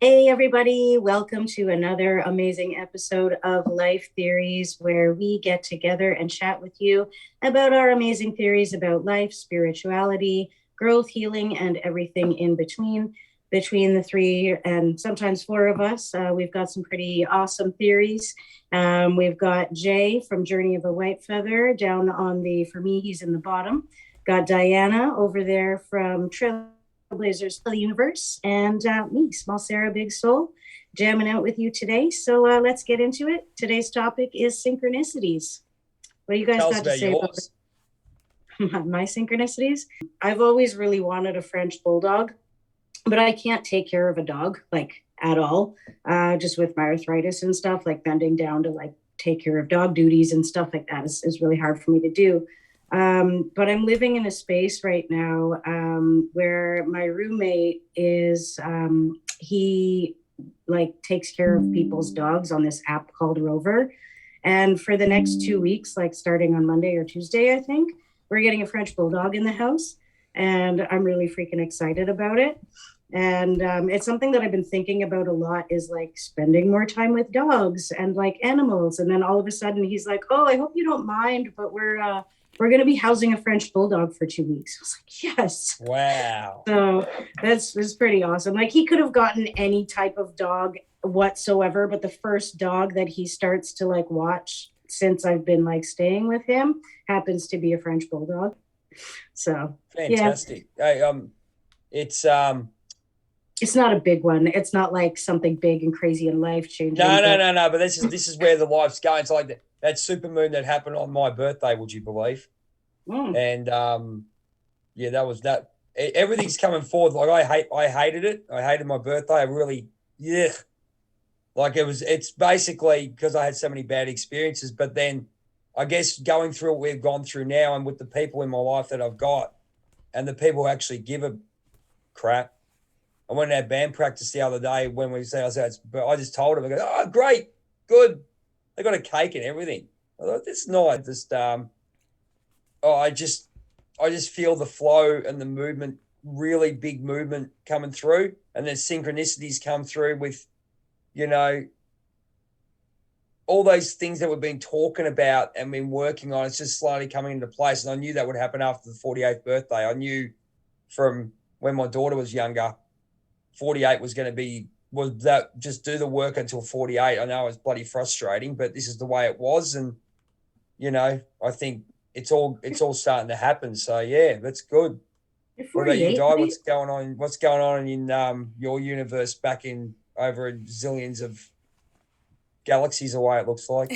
Hey, everybody, welcome to another amazing episode of Life Theories, where we get together and chat with you about our amazing theories about life, spirituality, growth, healing, and everything in between. Between the three and sometimes four of us, we've got some pretty awesome theories. We've got Jay from Journey of a White Feather down on for me, he's in the bottom. Got Diana over there from Trailblazers of the Universe, and me, Small Sarah Big Soul, jamming out with you today. So let's get into it. Today's topic is synchronicities. What do you guys Tell us got to about say yours. about my synchronicities? I've always really wanted a French bulldog, but I can't take care of a dog like at all. Just with my arthritis and stuff, like bending down to like take care of dog duties and stuff like that is really hard for me to do. But I'm living in a space right now where my roommate is, he like takes care of people's dogs on this app called Rover. And for the next 2 weeks, like starting on Monday or Tuesday, I think, we're getting a French bulldog in the house. And I'm really freaking excited about it. And it's something that I've been thinking about a lot, is like spending more time with dogs and like animals. And then all of a sudden he's like, oh, I hope you don't mind, but we're going to be housing a French bulldog for 2 weeks. I was like, yes. Wow. So that's pretty awesome. Like, he could have gotten any type of dog whatsoever, but the first dog that he starts to like watch since I've been like staying with him happens to be a French bulldog. So Fantastic. yeah. It's not a big one. It's not like something big and crazy and life changing. No. But this is where the life's going. It's like that supermoon that happened on my birthday. Would you believe? And yeah, that was that. Everything's coming forward. Like I hated it. I hated my birthday. I really, yeah. Like it's basically because I had so many bad experiences. But then I guess going through what we've gone through now, and with the people in my life that I've got, and the people who actually give a crap. I went to our band practice the other day when we say ourselves, but I just told them, I go, oh, great, good. They got a cake and everything. I thought, that's nice. I just feel the flow and the movement, really big movement coming through. And then synchronicities come through with, all those things that we've been talking about and been working on. It's just slowly coming into place. And I knew that would happen after the 48th birthday. I knew from when my daughter was younger, 48 was that just do the work until 48. I know it's bloody frustrating, but this is the way it was. And, I think it's all starting to happen. So yeah, that's good. What about you, Di? What's going on in your universe back in over zillions of galaxies away, it looks like?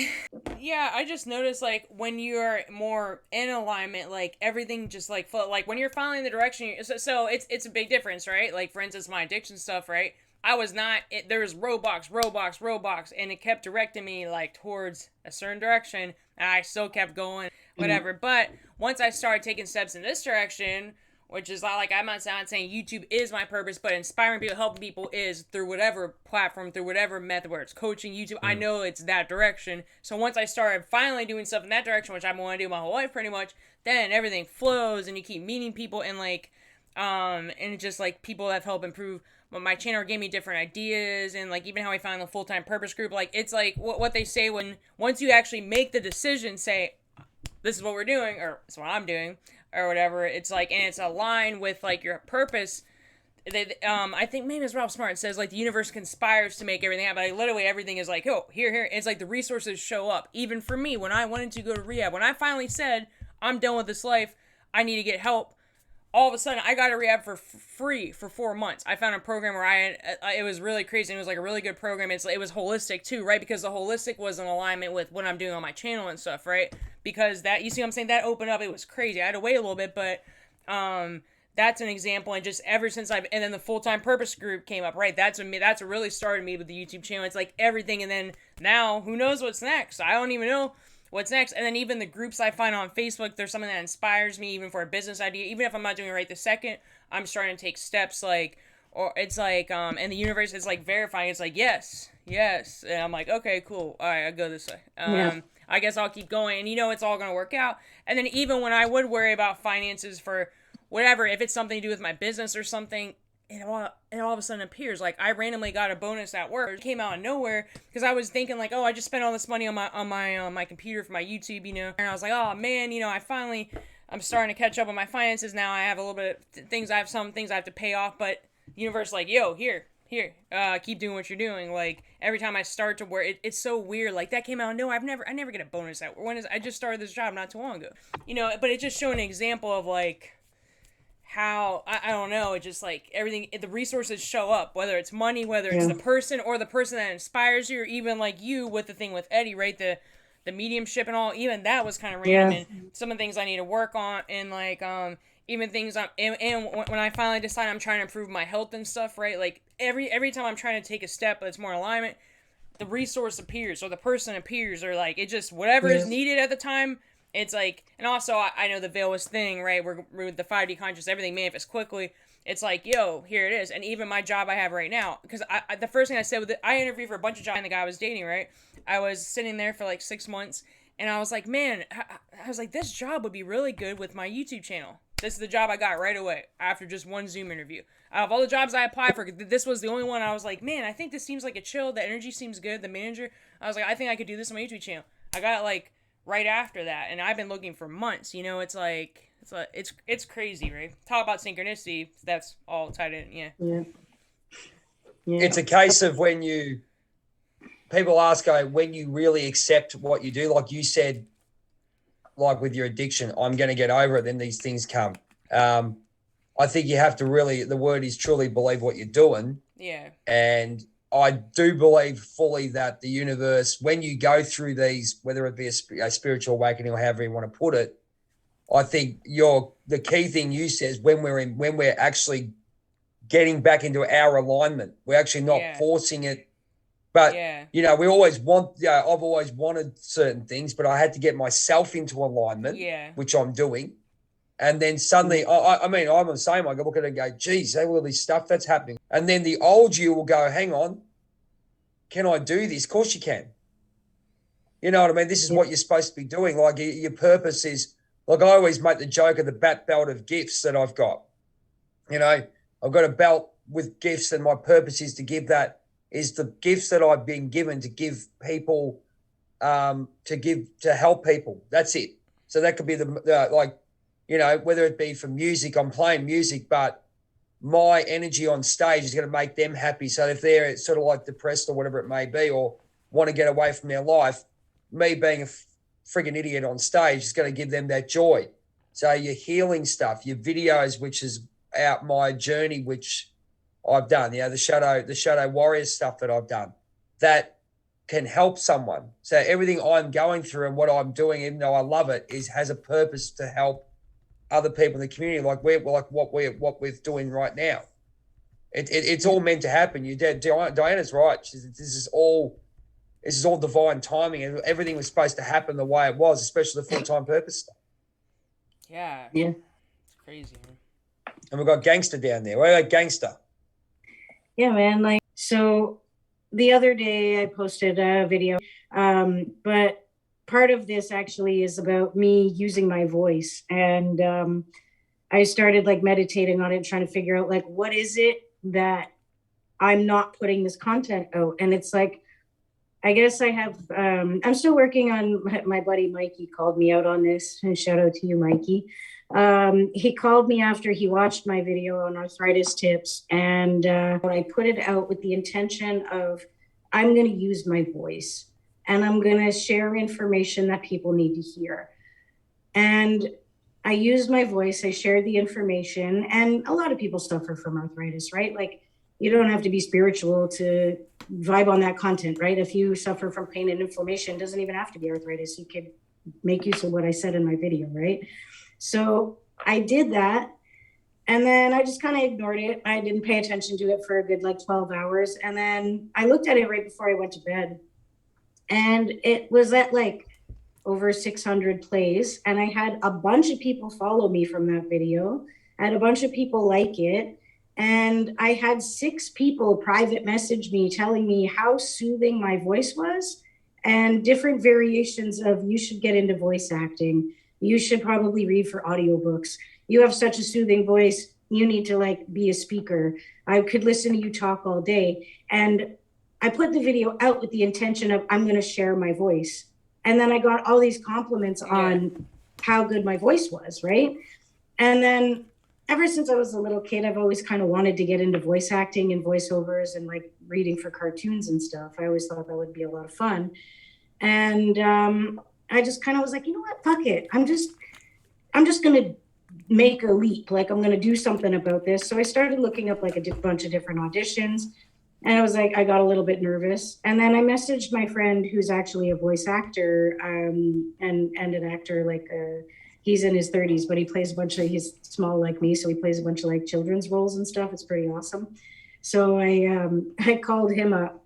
Yeah, I just noticed like when you're more in alignment, like everything just like like when you're following the direction. So it's a big difference, right? Like for instance, my addiction stuff, right? I was not. There was roadblocks, and it kept directing me like towards a certain direction. And I still kept going, whatever. Mm-hmm. But once I started taking steps in this direction, which is like I'm not saying YouTube is my purpose, but inspiring people, helping people is through whatever platform, through whatever method, where it's coaching, YouTube. I know it's that direction. So once I started finally doing stuff in that direction, which I've wanted to do my whole life pretty much, then everything flows and you keep meeting people and like, and just like people that have helped improve my channel, gave me different ideas, and like even how I found the full-time purpose group. Like it's like what they say once you actually make the decision, say, this is what we're doing, or this is what I'm doing, or whatever. It's like, and it's aligned with like your purpose. I think maybe it's Ralph Smart. It says like the universe conspires to make everything happen. Like literally everything is like, oh, here. It's like the resources show up. Even for me, when I wanted to go to rehab, when I finally said I'm done with this life, I need to get help. All of a sudden, I got a rehab for free for 4 months. I found a program where it was really crazy. And it was like a really good program. It was holistic too, right? Because the holistic was in alignment with what I'm doing on my channel and stuff, right? Because that, you see what I'm saying? That opened up. It was crazy. I had to wait a little bit, but that's an example. And just ever since and then the full-time purpose group came up, right? That's what really started me with the YouTube channel. It's like everything. And then now, who knows what's next? I don't even know what's next. And then even the groups I find on Facebook, there's something that inspires me, even for a business idea. Even if I'm not doing it right this second, I'm starting to take steps, like, or it's like, and the universe is like verifying. It's like, yes. And I'm like, okay, cool. All right, I'll go this way. I guess I'll keep going, and it's all gonna work out. And then even when I would worry about finances for whatever, if it's something to do with my business or something, it all of a sudden appears. Like, I randomly got a bonus at work. It came out of nowhere because I was thinking like, oh, I just spent all this money on my computer for my YouTube, and I was like, oh man, I'm starting to catch up on my finances now. I have a little bit of things. I have some things I have to pay off, but the universe like, yo, here, keep doing what you're doing. Like, every time I start to work, it's so weird. Like, that came out. No, I never get a bonus at work. I just started this job not too long ago, but it just showed an example of like how I don't know, it just like everything, the resources show up, whether it's money, whether it's the person or the person that inspires you, or even like you with the thing with Eddie, right? The mediumship and all, even that was kind of random. And some of the things I need to work on, and like even things and when I finally decide I'm trying to improve my health and stuff, right? Like every time I'm trying to take a step that's more in alignment, the resource appears or the person appears, or like it just whatever is needed at the time. It's like, and also I know the veilless thing, right? We're with the 5D conscious, everything manifests quickly. It's like, yo, here it is. And even my job I have right now, because I the first thing I said with it, I interviewed for a bunch of jobs, and the guy I was dating, right? I was sitting there for like 6 months, and I was like, man, I was like, this job would be really good with my YouTube channel. This is the job I got right away after just one Zoom interview. Out of all the jobs I applied for, this was the only one I was like, man, I think this seems like a chill. The energy seems good. The manager, I was like, I think I could do this on my YouTube channel. I got it like right after that, and I've been looking for months. It's like it's crazy, right? Talk about synchronicity. That's all tied in. Yeah. It's a case of when people ask, when you really accept what you do, like you said, like with your addiction, I'm going to get over it, then these things come. I think you have to really, the word is truly believe what you're doing. Yeah. And I do believe fully that the universe, when you go through these, whether it be a spiritual awakening or however you want to put it, I think the key thing you said is when we're actually getting back into our alignment, we're actually not forcing it. But, we always want, I've always wanted certain things, but I had to get myself into alignment, which I'm doing. And then suddenly, I'm the same. I look at it and go, geez, all this stuff that's happening. And then the old you will go, hang on, can I do this? Of course you can. You know what I mean? This is what you're supposed to be doing. Like your purpose is, like I always make the joke of the bat belt of gifts that I've got. I've got a belt with gifts, and my purpose is to give that, is the gifts that I've been given to give people, to help people. That's it. So that could be whether it be for music, I'm playing music, but my energy on stage is going to make them happy. So if they're sort of like depressed or whatever it may be, or want to get away from their life, me being a friggin' idiot on stage is going to give them that joy. So your healing stuff, your videos, which is out my journey, which I've done, the shadow warrior stuff that I've done, that can help someone. So everything I'm going through and what I'm doing, even though I love it, has a purpose to help other people in the community, like what we're doing right now. It's all meant to happen. Diana's right. This is all divine timing, and everything was supposed to happen the way it was, especially the full-time purpose stuff. Yeah. It's crazy, man. And we've got Gangster down there. What about Gangster? Yeah, man. So the other day I posted a video, but part of this actually is about me using my voice. And I started meditating on it, trying to figure out what is it that I'm not putting this content out. And it's I guess I have, I'm still working on, my buddy Mikey called me out on this, and shout out to you, Mikey. He called me after he watched my video on arthritis tips, and I put it out with the intention of, I'm going to use my voice and I'm going to share information that people need to hear. And I used my voice, I shared the information, and a lot of people suffer from arthritis, right? You don't have to be spiritual to vibe on that content, right? If you suffer from pain and inflammation, it doesn't even have to be arthritis. You could make use of what I said in my video, right? So I did that, and then I just kind of ignored it. I didn't pay attention to it for a good 12 hours. And then I looked at it right before I went to bed, and it was at over 600 plays. And I had a bunch of people follow me from that video. I had a bunch of people like it. And I had 6 people private message me telling me how soothing my voice was and different variations of, you should get into voice acting. You should probably read for audiobooks. You have such a soothing voice. You need to like be a speaker. I could listen to you talk all day. And I put the video out with the intention of, I'm going to share my voice. And then I got all these compliments on how good my voice was, right? And then ever since I was a little kid, I've always kind of wanted to get into voice acting and voiceovers and like reading for cartoons and stuff. I always thought that would be a lot of fun. And I just kind of was like, you know what, fuck it. I'm just going to make a leap. Like, I'm going to do something about this. So I started looking up like a bunch of different auditions. And I was like, I got a little bit nervous. And then I messaged my friend who's actually a voice actor and an actor, like he's in his 30s, but he plays he's small like me. So he plays a bunch of like children's roles and stuff. It's pretty awesome. So I called him up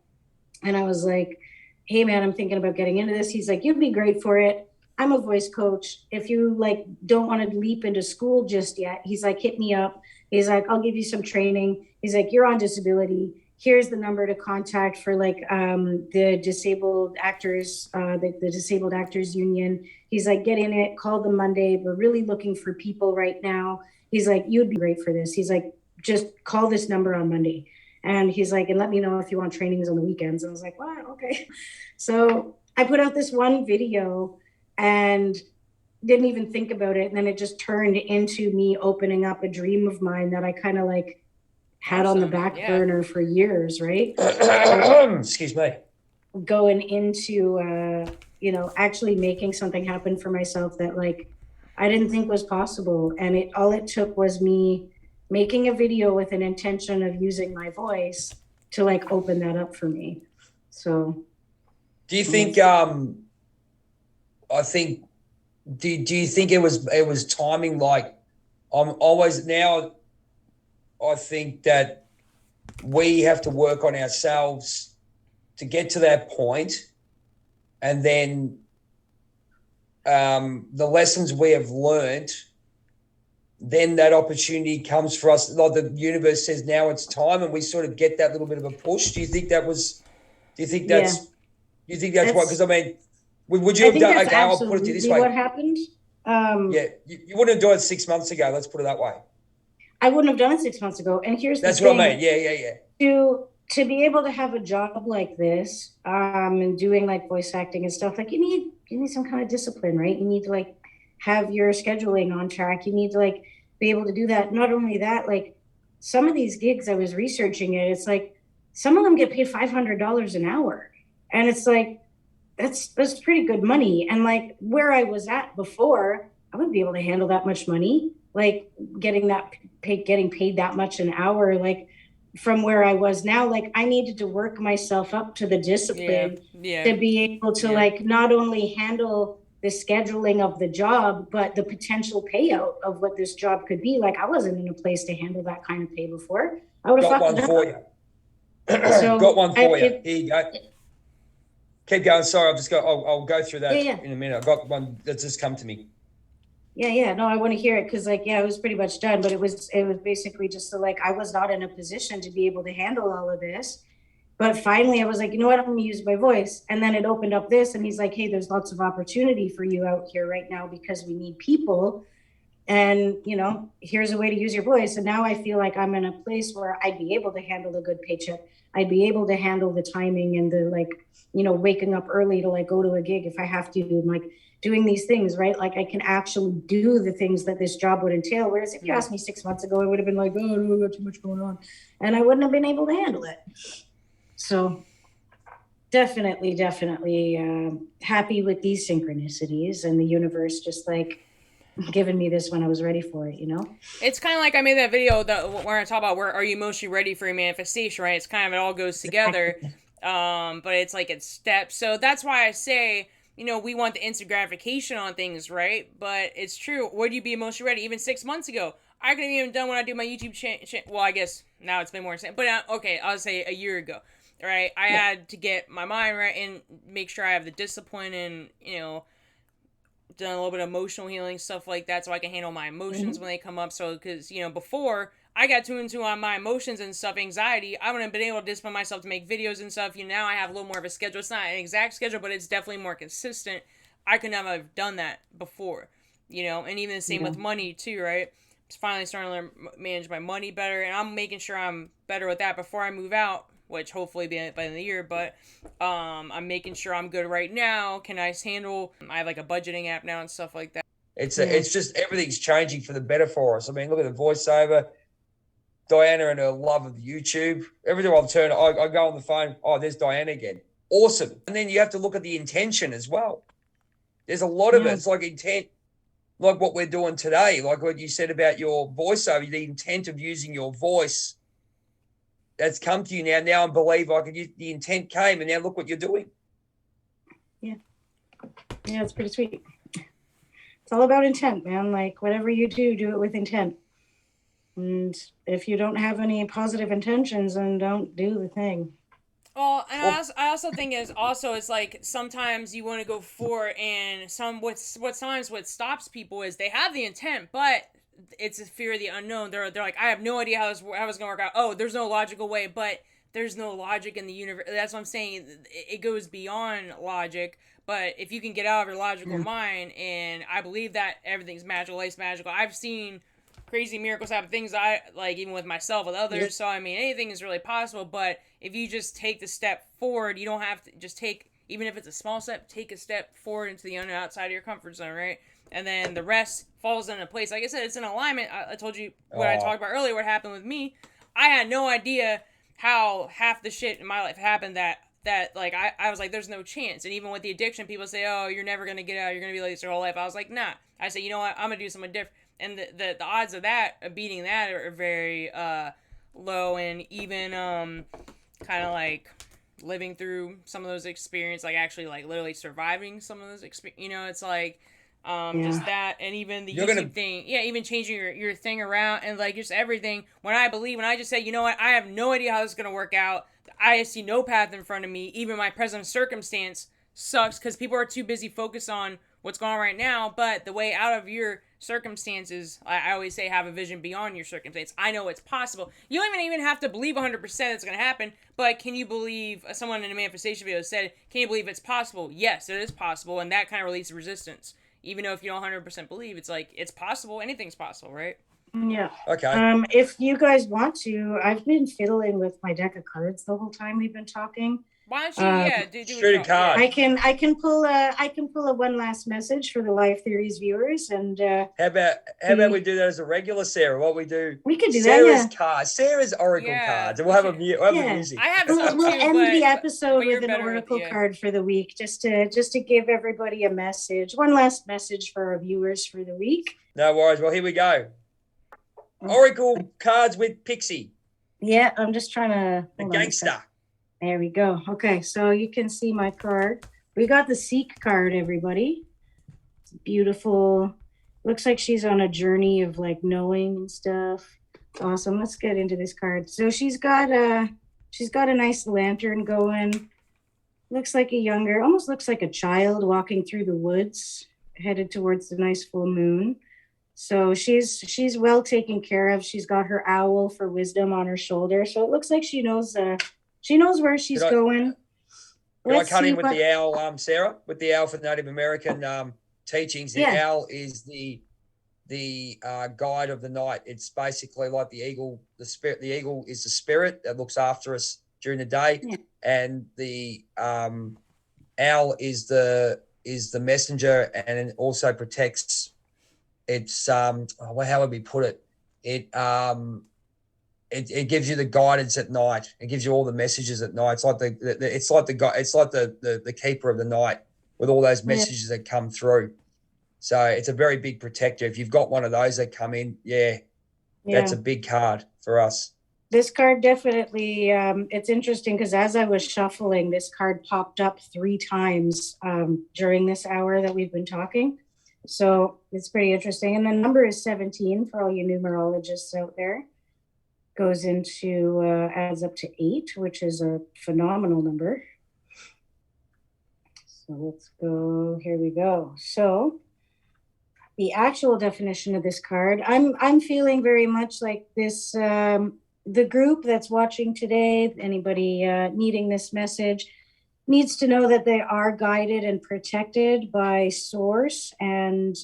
and I was like, hey man, I'm thinking about getting into this. He's like, you'd be great for it. I'm a voice coach. If you like don't want to leap into school just yet, he's like, hit me up. He's like, I'll give you some training. He's like, you're on disability. Here's the number to contact for like the disabled actors, the Disabled Actors Union. He's like, get in it, call them Monday. We're really looking for people right now. He's like, you'd be great for this. He's like, just call this number on Monday. And he's like, and let me know if you want trainings on the weekends. And I was like, wow, okay. So I put out this one video and didn't even think about it. And then it just turned into me opening up a dream of mine that I kind of like had on the back burner for years, right? Excuse me. Going into, actually making something happen for myself that like I didn't think was possible. And all it took was me making a video with an intention of using my voice to like open that up for me. So do you think do you think it was timing? Like I'm always now, I think that we have to work on ourselves to get to that point, and then the lessons we have learned, then that opportunity comes for us. Like the universe says, now it's time, and we sort of get that little bit of a push. Do you think that's what? Because I mean, would you have done? Okay, I'll put it to you this way. What happened? You wouldn't have done it 6 months ago. Let's put it that way. I wouldn't have done it 6 months ago. And here's that's the thing. What I mean. Yeah. To be able to have a job like this, and doing like voice acting and stuff, like you need some kind of discipline, right? You need to like have your scheduling on track. You need to like be able to do that. Not only that, like some of these gigs I was researching it, it's like some of them get paid $500 an hour. And it's like, that's pretty good money. And like where I was at before, I wouldn't be able to handle that much money. Like getting paid that much an hour, like from where I was now, like I needed to work myself up to the discipline to be able to like not only handle the scheduling of the job, but the potential payout of what this job could be. Like I wasn't in a place to handle that kind of pay before. I would have got one for you. Got one for you. Here you go. Keep going. Sorry, I'll go through that in a minute. I got one that's just come to me. Yeah. No, I want to hear it because like, it was pretty much done, but it was basically just like, I was not in a position to be able to handle all of this. But finally I was like, you know what, I'm going to use my voice. And then it opened up this and he's like, hey, there's lots of opportunity for you out here right now because we need people. And, here's a way to use your voice. And now I feel like I'm in a place where I'd be able to handle a good paycheck. I'd be able to handle the timing and the like, waking up early to like go to a gig if I have to, and like doing these things, right? Like I can actually do the things that this job would entail. Whereas if you asked me 6 months ago, I would have been like, oh, no, I got too much going on. And I wouldn't have been able to handle it. So definitely happy with these synchronicities and the universe just like giving me this when I was ready for it, It's kind of like I made that video where I talk about where are you emotionally ready for your manifestation, right? It's kind of, it all goes together. But it's like it's steps. So that's why I say, we want the instant gratification on things, right? But it's true. Would you be emotionally ready? Even 6 months ago, I couldn't even done when I do my YouTube channel. Well, I guess now it's been more insane. But okay, I'll say a year ago, right? I had to get my mind right and make sure I have the discipline and, done a little bit of emotional healing, stuff like that, so I can handle my emotions when they come up. So, because, before, I got tuned into on my emotions and stuff, anxiety, I wouldn't have been able to discipline myself to make videos and stuff. Now I have a little more of a schedule. It's not an exact schedule, but it's definitely more consistent. I could never have done that before, and even the same with money too, right? Just finally starting to learn manage my money better, and I'm making sure I'm better with that before I move out, which hopefully by the end of the year. But I'm making sure I'm good right now. Can I handle? I have like a budgeting app now and stuff like that. It's just everything's changing for the better for us. I mean, look at the voiceover. Diana and her love of YouTube. Every time I turn, I go on the phone. Oh, there's Diana again. Awesome. And then you have to look at the intention as well. There's a lot of it. It's like intent, like what we're doing today, like what you said about your voiceover, the intent of using your voice that's come to you now. Now I believe the intent came, and now look what you're doing. Yeah, it's pretty sweet. It's all about intent, man. Like whatever you do it with intent. And if you don't have any positive intentions, then don't do the thing. Well, and I also think it's like sometimes you want to go forward, and sometimes what stops people is they have the intent, but it's a fear of the unknown. They're like, I have no idea how it's going to work out. Oh, there's no logical way, but there's no logic in the universe. That's what I'm saying. It goes beyond logic. But if you can get out of your logical mind, and I believe that everything's magical, life's magical. I've seen crazy miracles happen, things I like, even with myself, with others. Yep. So I mean, anything is really possible. But if you just take the step forward, you don't have to just take, even if it's a small step, take a step forward into the outside of your comfort zone, right? And then the rest falls into place. Like I said, it's in alignment. I told you what I talked about earlier. What happened with me? I had no idea how half the shit in my life happened that like I was like, there's no chance. And even with the addiction, people say, oh, you're never gonna get out. You're gonna be like this your whole life. I was like, nah. I said, you know what? I'm gonna do something different. And the odds of that, beating that, are very low. And even kind of like living through some of those experiences, like actually like literally surviving some of those experiences, it's like just that. And even the YouTube thing, even changing your thing around, and like just everything. When I just say, you know what, I have no idea how this is gonna work out. I see no path in front of me. Even my present circumstance sucks because people are too busy focused on what's going on right now. But the way out of your circumstances, I always say, have a vision beyond your circumstance. I know it's possible. You don't even have to believe 100% it's going to happen, but can you believe, someone in a manifestation video said, can you believe it's possible? Yes, it is possible, and that kind of releases resistance. Even though if you don't 100% believe, it's like, it's possible, anything's possible, right? Yeah. Okay. If you guys want to, I've been fiddling with my deck of cards the whole time we've been talking. Why don't you, shoot a card. I can pull a one last message for the Live Theories viewers, and how about we do that as a regular, Sarah? What we do? We could do Sarah's that. cards, Sarah's oracle cards, and we'll have a music. I have some we'll too, end the episode with an oracle with, card for the week, just to give everybody a message, one last message for our viewers for the week. No worries. Well, here we go. Oracle cards with Pixie. Yeah, I'm just trying to. The gangster. There we go. Okay, so you can see my card. We got the Seek card, everybody. It's beautiful. Looks like she's on a journey of like knowing and stuff. It's awesome. Let's get into this card. So she's got a nice lantern going. Looks like almost looks like a child walking through the woods, headed towards the nice full moon. So she's well taken care of. She's got her owl for wisdom on her shoulder. So it looks like she knows where she's going. Can I cut in with the owl, Sarah? With the owl for Native American teachings, the owl is the guide of the night. It's basically like the eagle. The spirit. The eagle is the spirit that looks after us during the day, and the owl is the messenger, and it also protects. It's how would we put it? It gives you the guidance at night. It gives you all the messages at night. It's like the keeper of the night with all those messages that come through. So it's a very big protector. If you've got one of those that come in, that's a big card for us. This card definitely, it's interesting because as I was shuffling, this card popped up 3 times during this hour that we've been talking. So it's pretty interesting. And the number is 17 for all you numerologists out there. Goes into, adds up to 8, which is a phenomenal number. So let's go, here we go. So the actual definition of this card, I'm feeling very much like this. The group that's watching today, anybody needing this message, needs to know that they are guided and protected by Source, and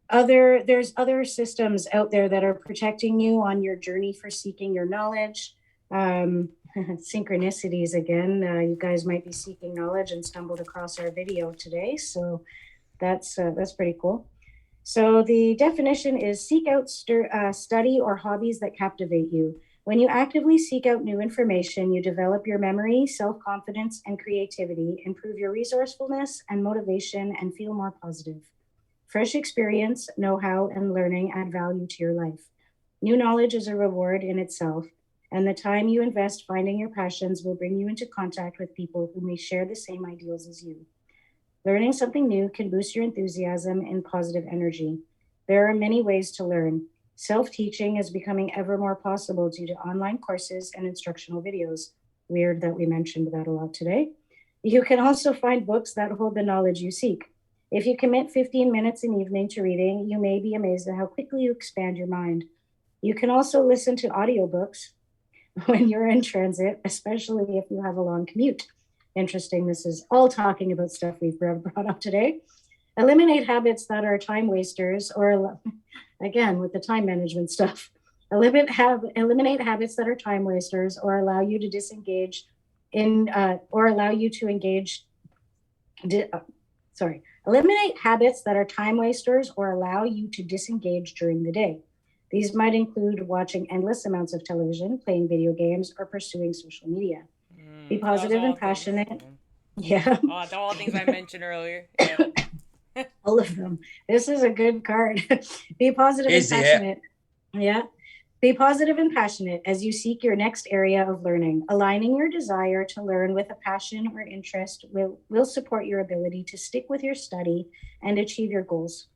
there's other systems out there that are protecting you on your journey for seeking your knowledge. Synchronicities again. You guys might be seeking knowledge and stumbled across our video today, so that's pretty cool. So the definition is seek out study or hobbies that captivate you. When you actively seek out new information, you develop your memory, self-confidence, and creativity, improve your resourcefulness and motivation, and feel more positive. Fresh experience, know-how, and learning add value to your life. New knowledge is a reward in itself, and the time you invest finding your passions will bring you into contact with people who may share the same ideals as you. Learning something new can boost your enthusiasm and positive energy. There are many ways to learn. Self-teaching is becoming ever more possible due to online courses and instructional videos. Weird that we mentioned that a lot today. You can also find books that hold the knowledge you seek. If you commit 15 minutes an evening to reading, you may be amazed at how quickly you expand your mind. You can also listen to audiobooks when you're in transit, especially if you have a long commute. Interesting, this is all talking about stuff we've brought up today. Eliminate habits that are time wasters, or again, with the time management stuff. Eliminate habits that are time wasters or allow you to disengage Eliminate habits that are time wasters or allow you to disengage during the day. These might include watching endless amounts of television, playing video games, or pursuing social media. Be positive and passionate. Yeah. All the things I mentioned earlier. Yeah. All of them. This is a good card. Be positive and passionate. Yeah. Be positive and passionate as you seek your next area of learning. Aligning your desire to learn with a passion or interest will support your ability to stick with your study and achieve your goals.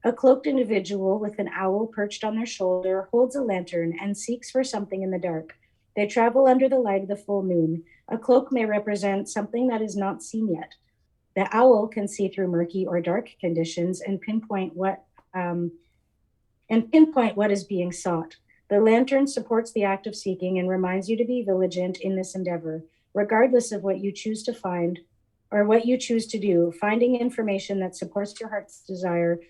A cloaked individual with an owl perched on their shoulder holds a lantern and seeks for something in the dark. They travel under the light of the full moon. A cloak may represent something that is not seen yet. The owl can see through murky or dark conditions and pinpoint what is being sought. The lantern supports the act of seeking and reminds you to be vigilant in this endeavor. Regardless of what you choose to find or what you choose to do, finding information that supports your heart's desire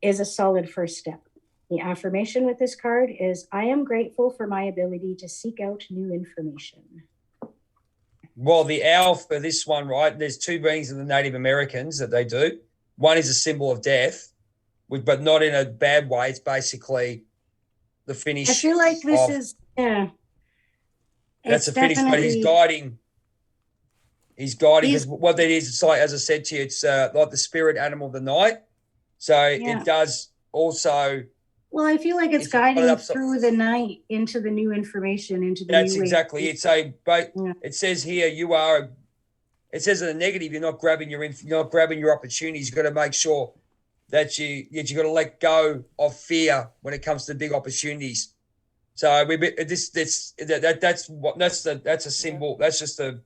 is a solid first step. The affirmation with this card is, I am grateful for my ability to seek out new information. Well, the owl for this one, right, there's two meanings of the Native Americans that they do. One is a symbol of death, but not in a bad way. It's basically the finish. I feel like this is, yeah. That's a finish, but he's guiding because what that is, it's like, as I said to you, it's like the spirit animal of the night. So It does also. Well, I feel like it's guiding you through the night into the new information, into the That's new exactly. It's a. It says here you are. It says in the negative, you're not grabbing your opportunities. You've got to make sure that you got to let go of fear when it comes to big opportunities. So that's a symbol. That's just a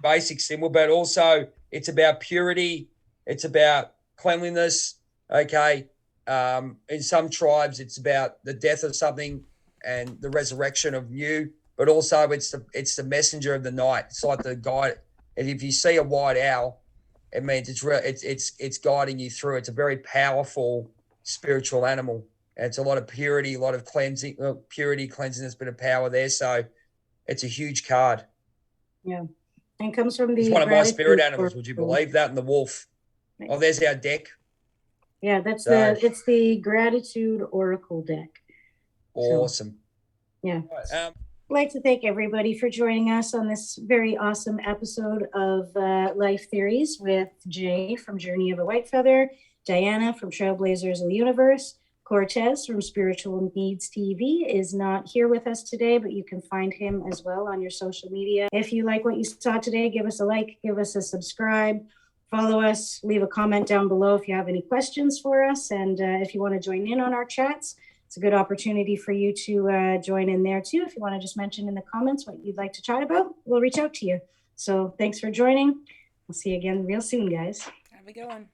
basic symbol, but also it's about purity. It's about cleanliness. Okay. In some tribes, it's about the death of something and the resurrection of new, but also it's the messenger of the night. It's like the guide. And if you see a white owl, it means it's guiding you through. It's a very powerful spiritual animal. And it's a lot of purity, a lot of cleansing, cleansiness, bit of power there. So it's a huge card. Yeah. And comes from it's one of my spirit animals. Would you believe that? And the wolf. Nice. Oh, there's our deck. Yeah, it's the Gratitude Oracle deck. Awesome. So, yeah. I'd like to thank everybody for joining us on this very awesome episode of Life Theories with Jay from Journey of a White Feather, Diana from Trailblazers of the Universe, Cortez from Spiritual Needs TV is not here with us today, but you can find him as well on your social media. If you like what you saw today, give us a like, give us a subscribe. Follow us, leave a comment down below if you have any questions for us. And if you want to join in on our chats, it's a good opportunity for you to join in there too. If you want to just mention in the comments what you'd like to chat about, we'll reach out to you. So thanks for joining. We'll see you again real soon, guys. Have a good one.